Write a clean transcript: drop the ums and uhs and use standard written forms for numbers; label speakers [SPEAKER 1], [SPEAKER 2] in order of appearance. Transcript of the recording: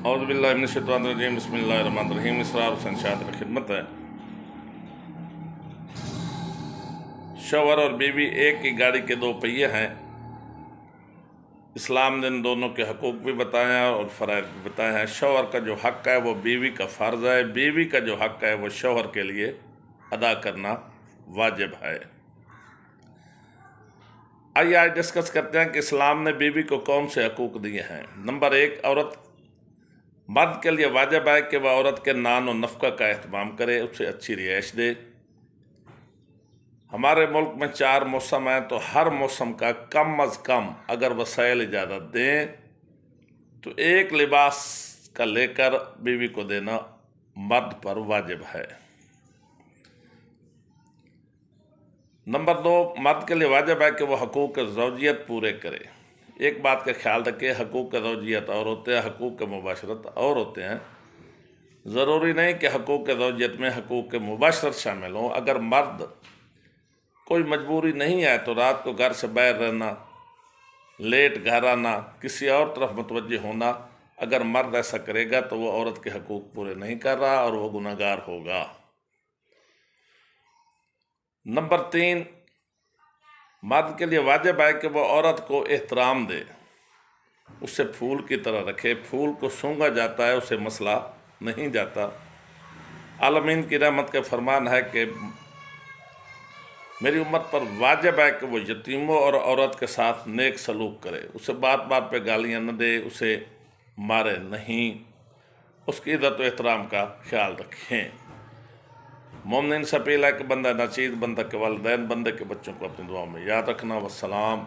[SPEAKER 1] اعوذ باللہ من الشیطان الرجیم بسم اللہ الرحمن الرحیم۔ اسرار حسین شاہد کی خدمت ہے۔ شوہر اور بیوی ایک ہی گاڑی کے دو پہیے ہیں۔ اسلام نے ان دونوں کے حقوق بھی بتائے ہیں اور فرائض بھی بتائے ہیں۔ شوہر کا جو حق ہے وہ بیوی کا فرض ہے، بیوی کا جو حق ہے وہ شوہر کے لیے ادا کرنا واجب ہے۔ آئیے آج ڈسکس کرتے ہیں کہ اسلام نے بیوی کو کون سے حقوق دیے ہیں۔ نمبر 1، عورت مرد کے لیے واجب ہے کہ وہ عورت کے نان و نفقہ کا اہتمام کرے، اسے اچھی رہائش دے۔ ہمارے ملک میں 4 موسم ہیں، تو ہر موسم کا کم از کم اگر وسائل اجازت دیں تو ایک لباس کا لے کر بیوی کو دینا مرد پر واجب ہے۔ نمبر 2، مرد کے لیے واجب ہے کہ وہ حقوق زوجیت پورے کرے۔ ایک بات کا خیال رکھے، حقوق زوجیت اور ہوتے ہیں، حقوق مباشرت اور ہوتے ہیں۔ ضروری نہیں کہ حقوق زوجیت میں حقوق مباشرت شامل ہوں۔ اگر مرد کوئی مجبوری نہیں ہے تو رات کو گھر سے باہر رہنا، لیٹ گھر آنا، کسی اور طرف متوجہ ہونا، اگر مرد ایسا کرے گا تو وہ عورت کے حقوق پورے نہیں کر رہا اور وہ گناہگار ہوگا۔ نمبر 3، مرد کے لیے واجب ہے کہ وہ عورت کو احترام دے، اسے پھول کی طرح رکھے۔ پھول کو سونگا جاتا ہے، اسے مسئلہ نہیں جاتا۔ عالمین کی رحمت کا فرمان ہے کہ میری امت پر واجب ہے کہ وہ یتیموں اور عورت کے ساتھ نیک سلوک کرے، اسے بات بات پہ گالیاں نہ دے، اسے مارے نہیں، اس کی عزت و احترام کا خیال رکھیں۔ مومنین سے اپیل ہے کہ بندہ ناچیز، بندہ کے والدین، بندے کے بچوں کو اپنی دعاؤں میں یاد رکھنا۔ والسلام۔